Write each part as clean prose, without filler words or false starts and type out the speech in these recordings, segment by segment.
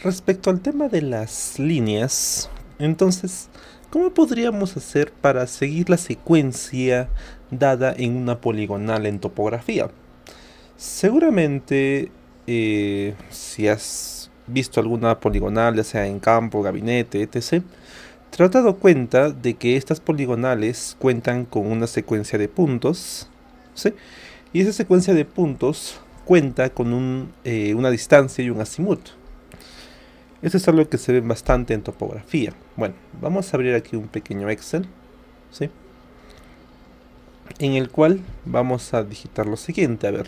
Respecto al tema de las líneas, entonces, ¿cómo podríamos hacer para seguir la secuencia dada en una poligonal en topografía? Seguramente, si has visto alguna poligonal, ya sea en campo, gabinete, etc., te has dado cuenta de que estas poligonales cuentan con una secuencia de puntos, ¿sí? Y esa secuencia de puntos cuenta con una distancia y un azimut. Eso es algo que se ve bastante en topografía. Bueno, vamos a abrir aquí un pequeño Excel, ¿sí? En el cual vamos a digitar lo siguiente. A ver,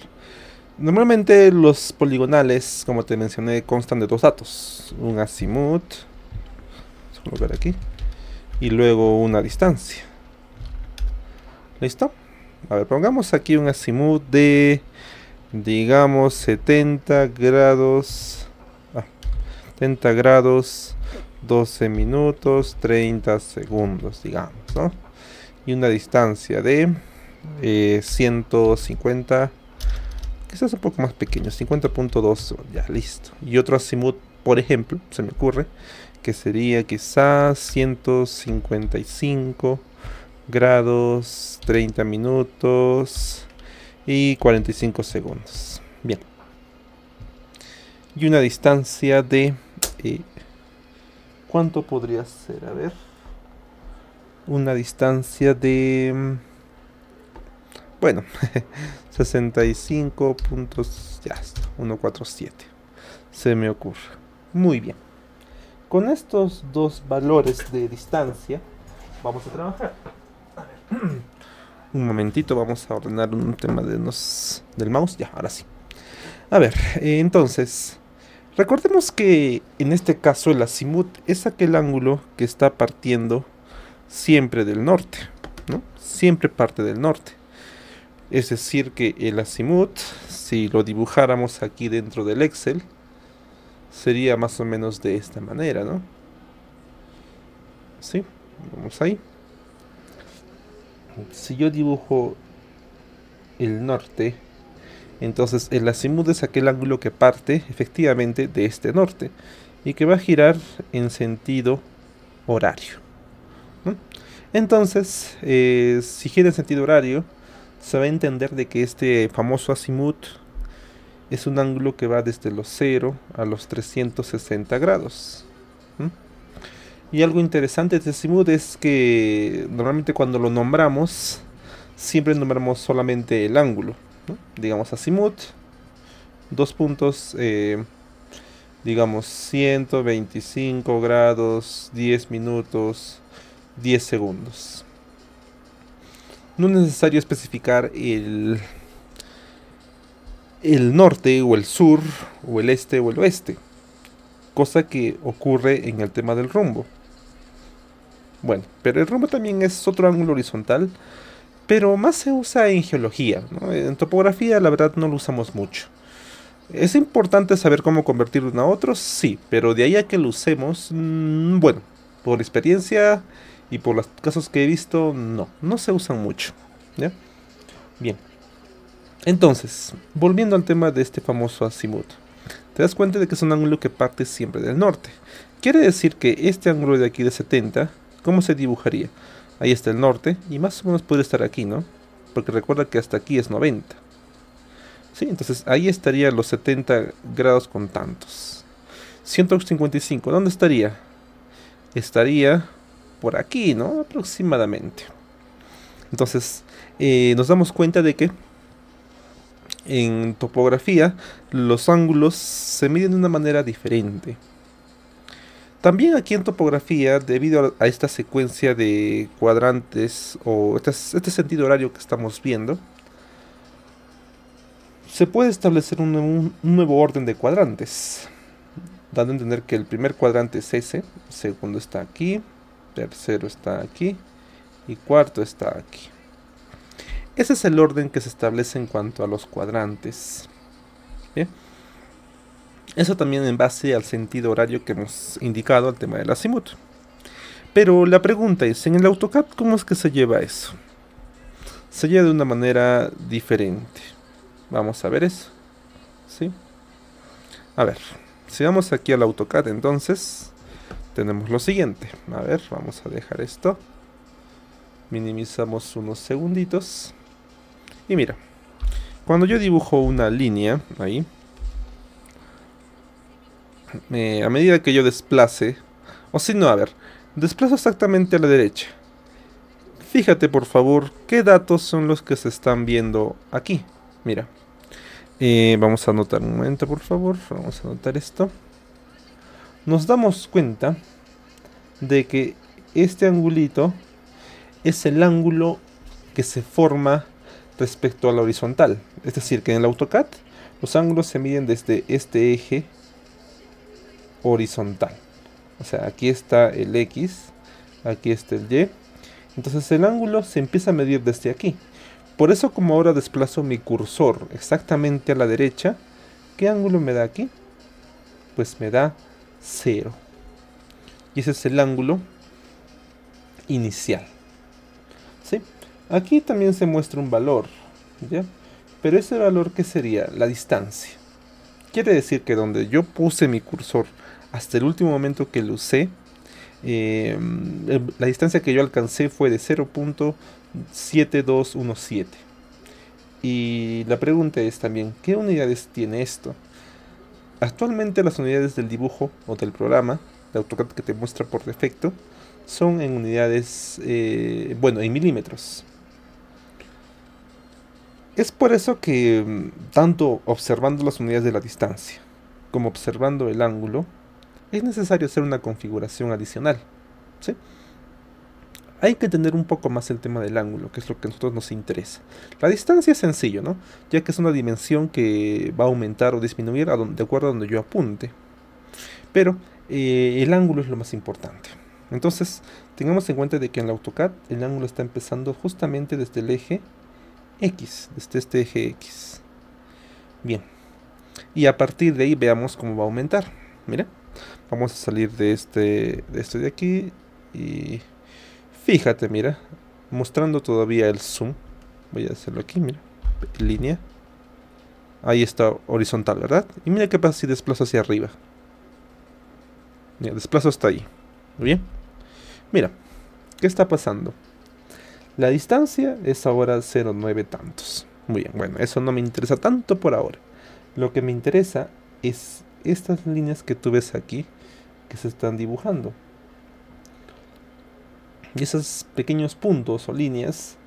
normalmente los poligonales, como te mencioné, constan de dos datos. Un azimut, vamos a colocar aquí, y luego una distancia. ¿Listo? A ver, pongamos aquí un azimut de, digamos, 70 grados, 70 grados, 12 minutos, 30 segundos, digamos, ¿no? Y una distancia de 150, quizás un poco más pequeño, 50.2, ya, listo. Y otro azimut, por ejemplo, se me ocurre, que sería quizás 155 grados, 30 minutos y 45 segundos. Bien. Y una distancia de... ¿cuánto podría ser? A ver. Una distancia de... bueno, 65 puntos... ya está, 147. Se me ocurre. Muy bien. Con estos dos valores de distancia vamos a trabajar. Un momentito, vamos a ordenar un tema del mouse. Ya, ahora sí. A ver, entonces, recordemos que en este caso el azimut es aquel ángulo que está partiendo siempre del norte, ¿no? Siempre parte del norte. Es decir, que el azimut, si lo dibujáramos aquí dentro del Excel, sería más o menos de esta manera, ¿no? ¿Sí? Vamos ahí. Si yo dibujo el norte, entonces el azimut es aquel ángulo que parte efectivamente de este norte y que va a girar en sentido horario, ¿no? Entonces, si gira en sentido horario, se va a entender de que este famoso azimut es un ángulo que va desde los 0 a los 360 grados. Y algo interesante de este azimut es que normalmente cuando lo nombramos, siempre nombramos solamente el ángulo, ¿no? Digamos azimut, dos puntos, digamos 125 grados, 10 minutos, 10 segundos. No es necesario especificar el norte o el sur o el este o el oeste, cosa que ocurre en el tema del rumbo. Bueno, pero el rumbo también es otro ángulo horizontal, pero más se usa en geología, ¿no? En topografía la verdad no lo usamos mucho. ¿Es importante saber cómo convertir uno a otro? Sí, pero de ahí a que lo usemos, bueno, por experiencia y por los casos que he visto, no se usan mucho, ¿ya? Bien, entonces, volviendo al tema de este famoso azimut, te das cuenta de que es un ángulo que parte siempre del norte. Quiere decir que este ángulo de aquí de 70, ¿cómo se dibujaría? Ahí está el norte y más o menos puede estar aquí, ¿no? Porque recuerda que hasta aquí es 90. ¿Sí? Entonces ahí estaría los 70 grados con tantos. 155, ¿dónde estaría? Estaría por aquí, ¿no? Aproximadamente. Entonces nos damos cuenta de que en topografía los ángulos se miden de una manera diferente. También aquí en topografía, debido a esta secuencia de cuadrantes o este sentido horario que estamos viendo, se puede establecer un nuevo orden de cuadrantes, dando a entender que el primer cuadrante es ese, el segundo está aquí, tercero está aquí y cuarto está aquí. Ese es el orden que se establece en cuanto a los cuadrantes. Bien. Eso también en base al sentido horario que hemos indicado al tema del azimut. Pero la pregunta es, en el AutoCAD, ¿cómo es que se lleva eso? Se lleva de una manera diferente. Vamos a ver eso. ¿Sí? A ver, Si vamos aquí al AutoCAD, entonces tenemos lo siguiente. A ver, vamos a dejar esto. Minimizamos unos segunditos. Y mira, cuando yo dibujo una línea ahí, a medida que yo desplace, o si no, a ver, desplazo exactamente a la derecha. Fíjate por favor qué datos son los que se están viendo aquí. Mira, vamos a anotar un momento por favor, vamos a anotar esto. Nos damos cuenta de que este angulito es el ángulo que se forma respecto a la horizontal. Es decir, que en el AutoCAD los ángulos se miden desde este eje horizontal. O sea, aquí está el X, aquí está el Y. Entonces el ángulo se empieza a medir desde aquí. Por eso, como ahora desplazo mi cursor exactamente a la derecha, ¿qué ángulo me da aquí? Pues me da 0. Y ese es el ángulo inicial. ¿Sí? Aquí también se muestra un valor, ¿ya? Pero ese valor, ¿qué sería? La distancia. Quiere decir que donde yo puse mi cursor hasta el último momento que lo usé, la distancia que yo alcancé fue de 0.7217. Y la pregunta es también, ¿qué unidades tiene esto? Actualmente las unidades del dibujo o del programa de AutoCAD que te muestra por defecto son en unidades, bueno, en milímetros. Es por eso que tanto observando las unidades de la distancia como observando el ángulo, es necesario hacer una configuración adicional, ¿sí? Hay que entender un poco más el tema del ángulo, que es lo que a nosotros nos interesa. La distancia es sencillo, ¿no? Ya que es una dimensión que va a aumentar o disminuir de acuerdo a donde yo apunte. Pero el ángulo es lo más importante. Entonces, tengamos en cuenta de que en el AutoCAD el ángulo está empezando justamente desde el eje X, desde este eje X. Bien. Y a partir de ahí veamos cómo va a aumentar. Mira, vamos a salir de esto de aquí y fíjate, mira, mostrando todavía el zoom. Voy a hacerlo aquí, mira, línea. Ahí está horizontal, ¿verdad? Y mira qué pasa si desplazo hacia arriba. Mira, desplazo hasta ahí. Muy bien. Mira, ¿qué está pasando? La distancia es ahora 0,9 tantos. Muy bien, bueno, eso no me interesa tanto por ahora. Lo que me interesa es estas líneas que tú ves aquí, que se están dibujando. Y esos pequeños puntos o líneas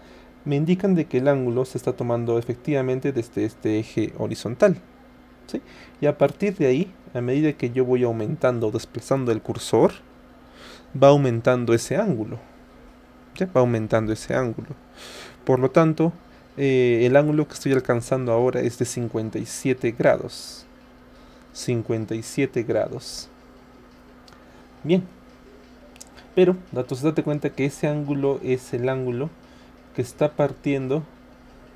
me indican de que el ángulo se está tomando efectivamente desde este eje horizontal, ¿sí? Y a partir de ahí, a medida que yo voy aumentando o desplazando el cursor, va aumentando ese ángulo, ¿sí? Va aumentando ese ángulo. Por lo tanto, el ángulo que estoy alcanzando ahora es de 57 grados. 57 grados. Bien. Pero, date cuenta que ese ángulo es el ángulo que está partiendo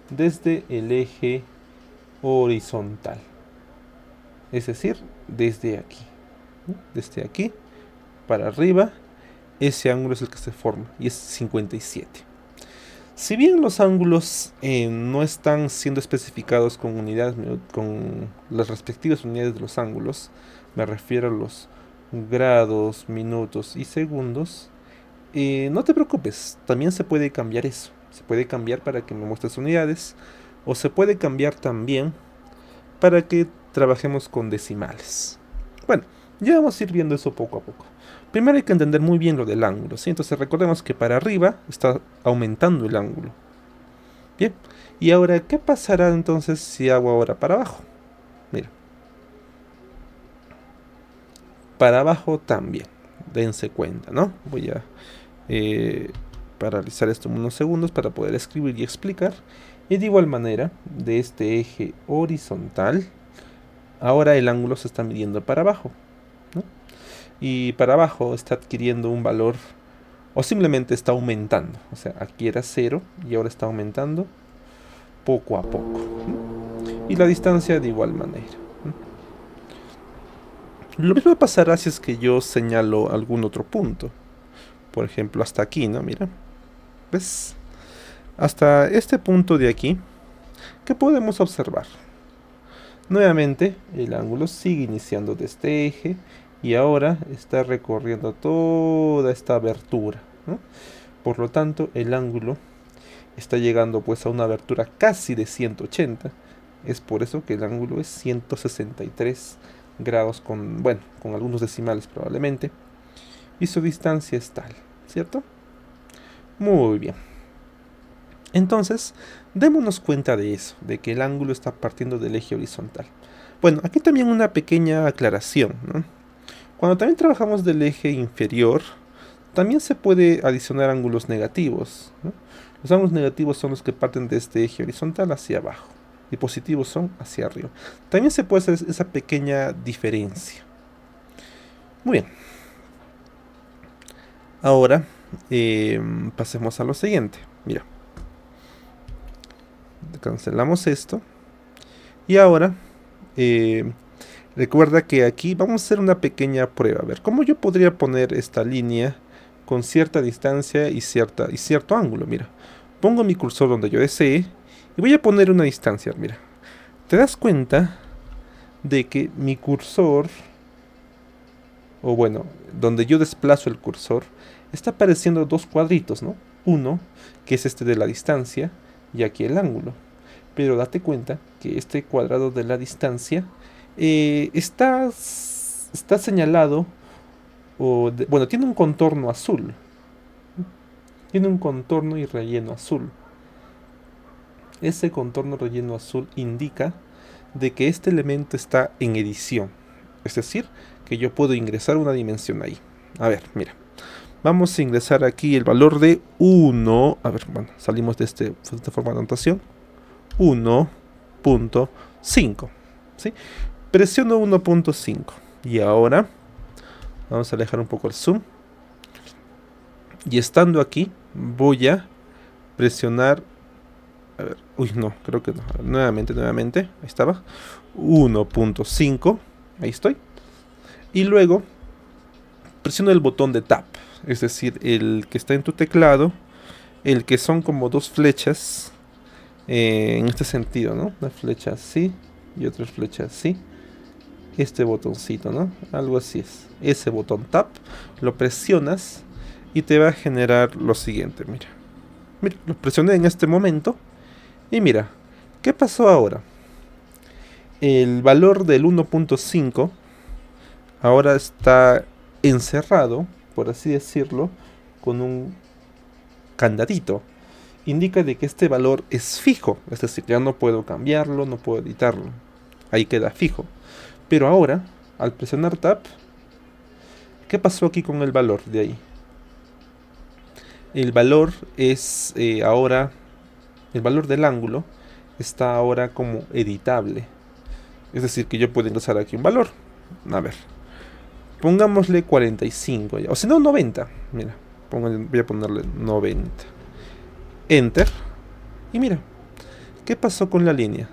desde el eje horizontal. Es decir, desde aquí. Desde aquí para arriba, ese ángulo es el que se forma y es 57. Si bien los ángulos no están siendo especificados con unidades, con las respectivas unidades de los ángulos, me refiero a los grados, minutos y segundos, no te preocupes, también se puede cambiar eso. Se puede cambiar para que me muestres unidades, o se puede cambiar también para que trabajemos con decimales. Bueno, ya vamos a ir viendo eso poco a poco. Primero hay que entender muy bien lo del ángulo, ¿sí? Entonces recordemos que para arriba está aumentando el ángulo. Bien, y ahora, ¿qué pasará entonces si hago ahora para abajo? Mira. Para abajo también, dense cuenta, ¿no? Voy a paralizar esto unos segundos para poder escribir y explicar. Y de igual manera, de este eje horizontal, ahora el ángulo se está midiendo para abajo, ¿no? Y para abajo está adquiriendo un valor, o simplemente está aumentando. O sea, aquí era 0 y ahora está aumentando poco a poco, ¿no? Y la distancia de igual manera. Lo mismo pasará si es que yo señalo algún otro punto. Por ejemplo, hasta aquí, ¿no? Mira. ¿Ves? Hasta este punto de aquí, ¿qué podemos observar? Nuevamente el ángulo sigue iniciando de este eje y ahora está recorriendo toda esta abertura, ¿no? Por lo tanto el ángulo está llegando pues a una abertura casi de 180. Es por eso que el ángulo es 163 grados con, bueno, con algunos decimales probablemente. Y su distancia es tal, ¿cierto? Muy bien. Entonces, démonos cuenta de eso, de que el ángulo está partiendo del eje horizontal. Bueno, aquí también una pequeña aclaración, ¿no? Cuando también trabajamos del eje inferior, también se puede adicionar ángulos negativos, ¿no? Los ángulos negativos son los que parten de este eje horizontal hacia abajo y positivos son hacia arriba. También se puede hacer esa pequeña diferencia. Muy bien. Ahora pasemos a lo siguiente. Mira. Cancelamos esto. Y ahora recuerda que aquí vamos a hacer una pequeña prueba. A ver, ¿cómo yo podría poner esta línea con cierta distancia y cierto ángulo? Mira, pongo mi cursor donde yo desee y voy a poner una distancia. Mira, te das cuenta de que mi cursor, o bueno, donde yo desplazo el cursor, está apareciendo dos cuadritos, ¿no? Uno, que es este de la distancia, y aquí el ángulo. Pero date cuenta que este cuadrado de la distancia está señalado, bueno, tiene un contorno azul. Tiene un contorno y relleno azul. Ese contorno relleno azul indica de que este elemento está en edición. Es decir, que yo puedo ingresar una dimensión ahí. A ver, mira. Vamos a ingresar aquí el valor de 1. A ver, bueno, salimos de esta forma de anotación. 1.5. ¿Sí? Presiono 1.5. Y ahora vamos a alejar un poco el zoom. Y estando aquí, voy a presionar. A ver, uy, no, creo que no. Nuevamente. Ahí estaba. 1.5. Ahí estoy. Y luego presiono el botón de Tab. Es decir, el que está en tu teclado. El que son como dos flechas. En este sentido, ¿no? Una flecha así y otra flecha así. Este botoncito, ¿no? Algo así es. Ese botón Tab. Lo presionas y te va a generar lo siguiente. Mira. Mira, lo presioné en este momento. Y mira, ¿qué pasó ahora? El valor del 1.5 ahora está encerrado, por así decirlo, con un candadito. Indica de que este valor es fijo, es decir, ya no puedo cambiarlo, no puedo editarlo. Ahí queda fijo. Pero ahora, al presionar Tab, ¿qué pasó aquí con el valor de ahí? El valor es ahora, el valor del ángulo está ahora como editable. Es decir, que yo puedo ingresar aquí un valor. A ver, pongámosle 45, ya, o si no 90. Mira, voy a ponerle 90. Enter. Y mira, ¿qué pasó con la línea?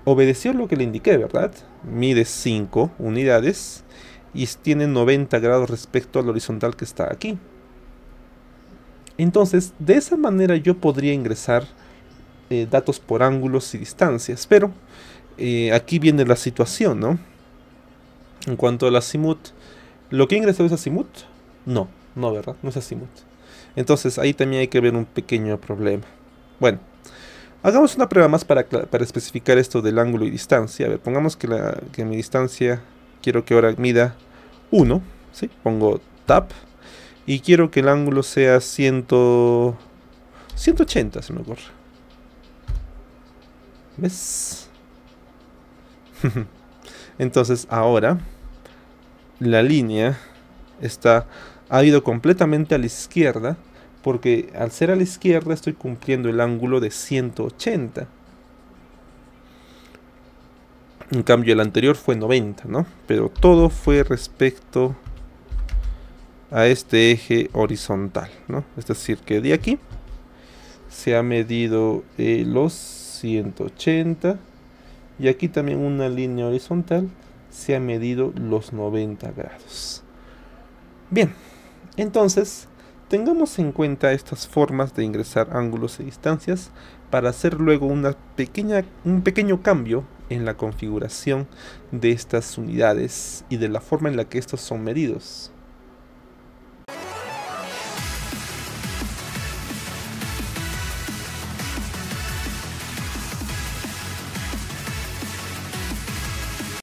Obedeció lo que le indiqué, ¿verdad? Mide 5 unidades y tiene 90 grados respecto al horizontal que está aquí. Entonces, de esa manera yo podría ingresar datos por ángulos y distancias. Pero aquí viene la situación, ¿no? En cuanto al azimut, ¿lo que he ingresado es azimut? No, ¿verdad? No es azimut. Entonces ahí también hay que ver un pequeño problema. Bueno, hagamos una prueba más para especificar esto del ángulo y distancia. A ver, pongamos que mi distancia quiero que ahora mida 1, ¿sí? Pongo Tab y quiero que el ángulo sea 180, se me ocurre. ¿Ves? Entonces ahora la línea ha ido completamente a la izquierda, porque al ser a la izquierda estoy cumpliendo el ángulo de 180. En cambio el anterior fue 90, ¿no? Pero todo fue respecto a este eje horizontal, ¿no? Es decir, que de aquí se ha medido los 180 y aquí también una línea horizontal se ha medido los 90 grados. Bien, entonces tengamos en cuenta estas formas de ingresar ángulos y distancias para hacer luego un pequeño cambio en la configuración de estas unidades y de la forma en la que estos son medidos.